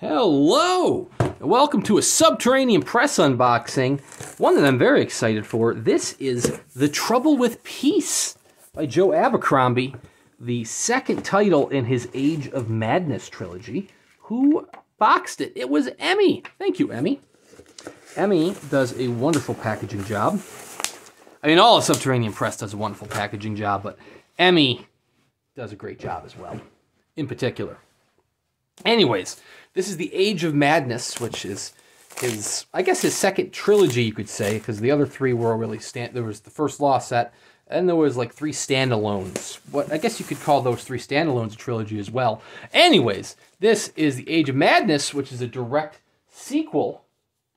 Hello! Welcome to a Subterranean Press unboxing, one that I'm very excited for. This is The Trouble with Peace by Joe Abercrombie, the second title in his Age of Madness trilogy. Who boxed it? It was Emmy. Thank you, Emmy. Emmy does a wonderful packaging job. I mean, all of Subterranean Press does a wonderful packaging job, but Emmy does a great job as well, in particular. Anyways, this is the Age of Madness, which is his, I guess, his second trilogy, you could say, because the other three were really there was the first Law set, and there was like three standalones. What I guess you could call those three standalones a trilogy as well. Anyways, this is the Age of Madness, which is a direct sequel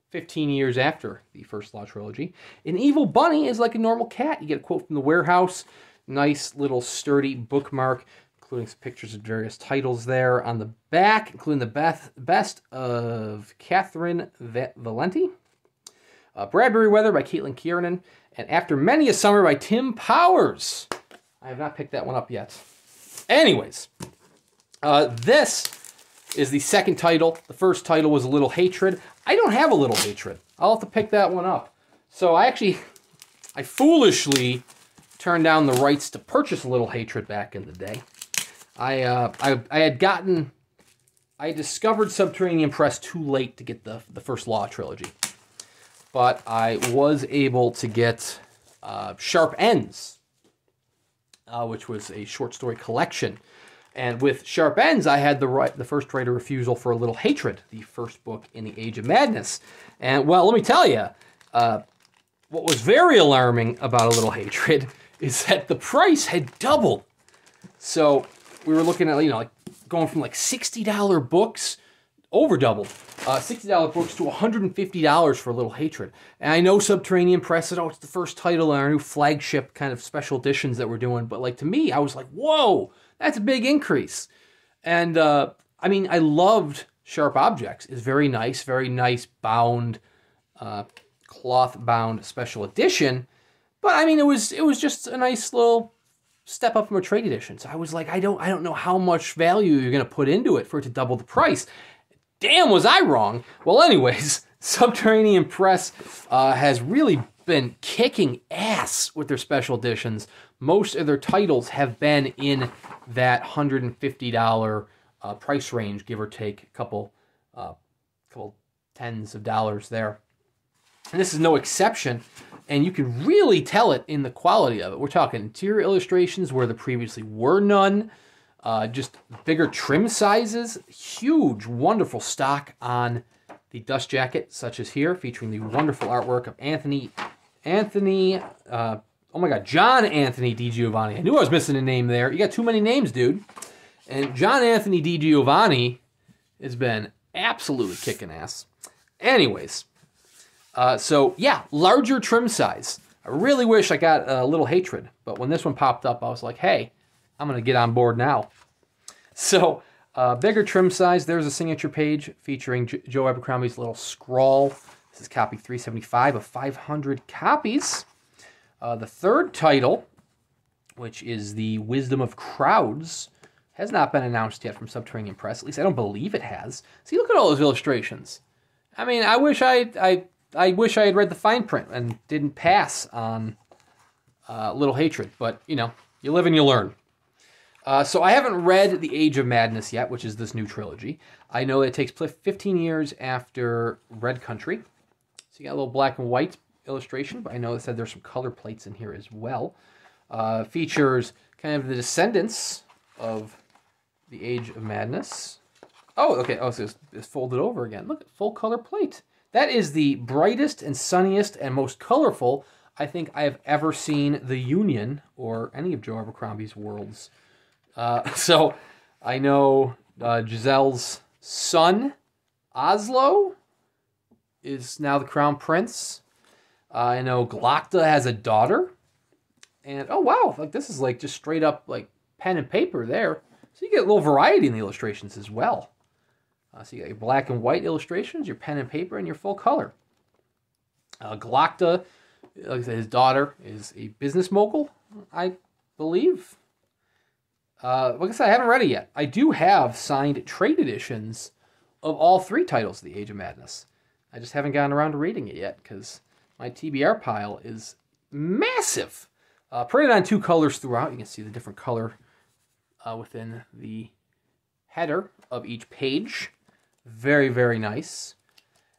15 years after the first Law trilogy. An evil bunny is like a normal cat. You get a quote from the warehouse. Nice little sturdy bookmark, including some pictures of various titles there on the back, including the best of Catherine Valenti, Bradbury Weather by Caitlin Kiernan, and After Many a Summer by Tim Powers. I have not picked that one up yet. Anyways, this is the second title. The first title was A Little Hatred. I don't have A Little Hatred. I'll have to pick that one up. So I foolishly turned down the rights to purchase A Little Hatred back in the day. I discovered Subterranean Press too late to get the first Law trilogy. But I was able to get Sharp Ends, which was a short story collection. And with Sharp Ends, I had the first right of refusal for A Little Hatred, the first book in the Age of Madness. And, well, let me tell you, what was very alarming about A Little Hatred is that the price had doubled. So we were looking at, like going from like $60 books, over doubled, $60 books to $150 for A Little Hatred. And I know Subterranean Press said, oh, it's the first title in our new flagship kind of special editions that we're doing. But like to me, I was like, whoa, that's a big increase. And I mean, I loved Sharp Objects. It's very nice bound, cloth bound special edition. But I mean, it was just a nice little step up from a trade edition. So I was like, I don't know how much value you're going to put into it for it to double the price. Damn, was I wrong. Well, anyways, Subterranean Press has really been kicking ass with their special editions. Most of their titles have been in that $150 price range, give or take a couple tens of dollars there. And this is no exception. And you can really tell it in the quality of it. We're talking interior illustrations where there previously were none. Just bigger trim sizes. Huge, wonderful stock on the dust jacket, such as here, featuring the wonderful artwork of John Anthony Di Giovanni. I knew I was missing a name there. You got too many names, dude. And John Anthony Di Giovanni has been absolutely kicking ass. Anyways. So, yeah, larger trim size. I really wish I got A Little Hatred, but when this one popped up, I was like, hey, I'm going to get on board now. So, bigger trim size. There's a signature page featuring Joe Abercrombie's little scrawl. This is copy 375 of 500 copies. The third title, which is The Wisdom of Crowds, has not been announced yet from Subterranean Press. At least I don't believe it has. See, look at all those illustrations. I mean, I wish I had read the fine print and didn't pass on Little Hatred. But, you know, you live and you learn. So I haven't read The Age of Madness yet, which is this new trilogy. I know it takes place 15 years after Red Country. So you got a little black and white illustration, but I know it said there's some color plates in here as well. Features kind of the descendants of The Age of Madness. Oh, okay. Oh, so it's folded over again. Look, full color plate. That is the brightest and sunniest and most colorful I think I have ever seen the Union or any of Joe Abercrombie's worlds. So I know Giselle's son, Oslo, is now the Crown Prince. I know Glocta has a daughter. And, oh, wow, like this is like just straight up like pen and paper there. So you get a little variety in the illustrations as well. So you got your black and white illustrations, your pen and paper, and your full color. Glocta, like I said, his daughter is a business mogul, I believe. Like I said, I haven't read it yet. I do have signed trade editions of all 3 titles of the Age of Madness. I just haven't gotten around to reading it yet because my TBR pile is massive. Printed on 2 colors throughout. You can see the different color within the header of each page. Very, very nice.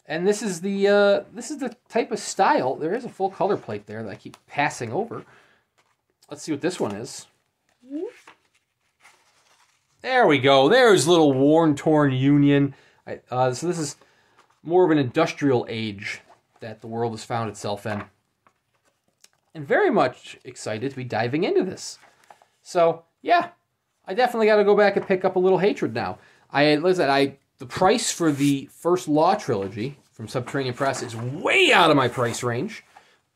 And this is the type of style. There is a full color plate there that I keep passing over. Let's see what this one is. There we go. There's a little worn, torn Union. So this is more of an industrial age that the world has found itself in. And very much excited to be diving into this. So, yeah, I definitely got to go back and pick up a little Hatred now. The price for the first Law trilogy from Subterranean Press is way out of my price range,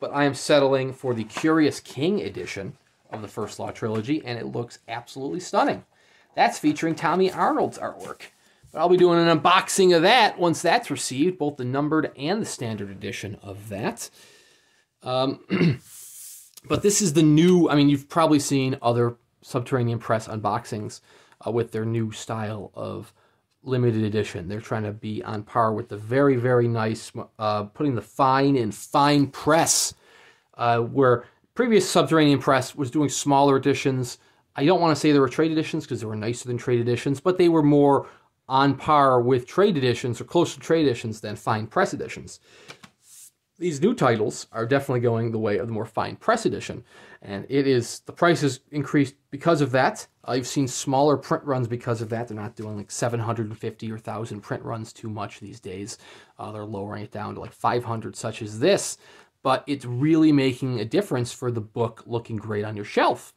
but I am settling for the Curious King edition of the first Law trilogy, and it looks absolutely stunning. That's featuring Tommy Arnold's artwork. But I'll be doing an unboxing of that once that's received, both the numbered and the standard edition of that. But this is the new, you've probably seen other Subterranean Press unboxings with their new style of limited edition. They're trying to be on par with the very, very nice, putting the fine in fine press, where previous Subterranean Press was doing smaller editions. I don't want to say they were trade editions because they were nicer than trade editions, but they were more on par with trade editions or close to trade editions than fine press editions. These new titles are definitely going the way of the more fine press edition, and the price is increased because of that. I've seen smaller print runs because of that. They're not doing like 750 or 1,000 print runs too much these days. They're lowering it down to like 500, such as this, but it's really making a difference for the book looking great on your shelf.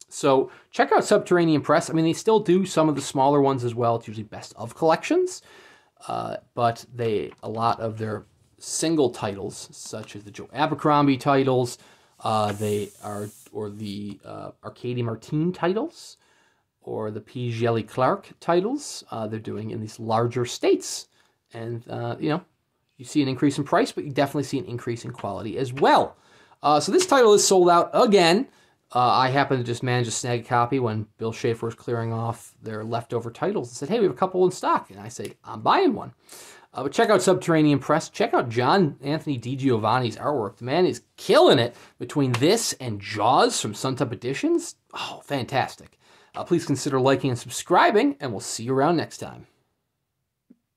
So check out Subterranean Press. They still do some of the smaller ones as well. It's usually best of collections, but a lot of their single titles, such as the Joe Abercrombie titles, or the Arcady Martin titles, or the P. Jelly Clark titles, they're doing in these larger states. And, you see an increase in price, but you definitely see an increase in quality as well. So this title is sold out again. I happened to just manage to snag a copy when Bill Schaefer was clearing off their leftover titles and said, hey, we have a couple in stock. And I say, I'm buying one. But check out Subterranean Press. Check out John Anthony Giovanni's artwork. The man is killing it between this and Jaws from Suntop Editions. Oh, fantastic. Please consider liking and subscribing, and we'll see you around next time.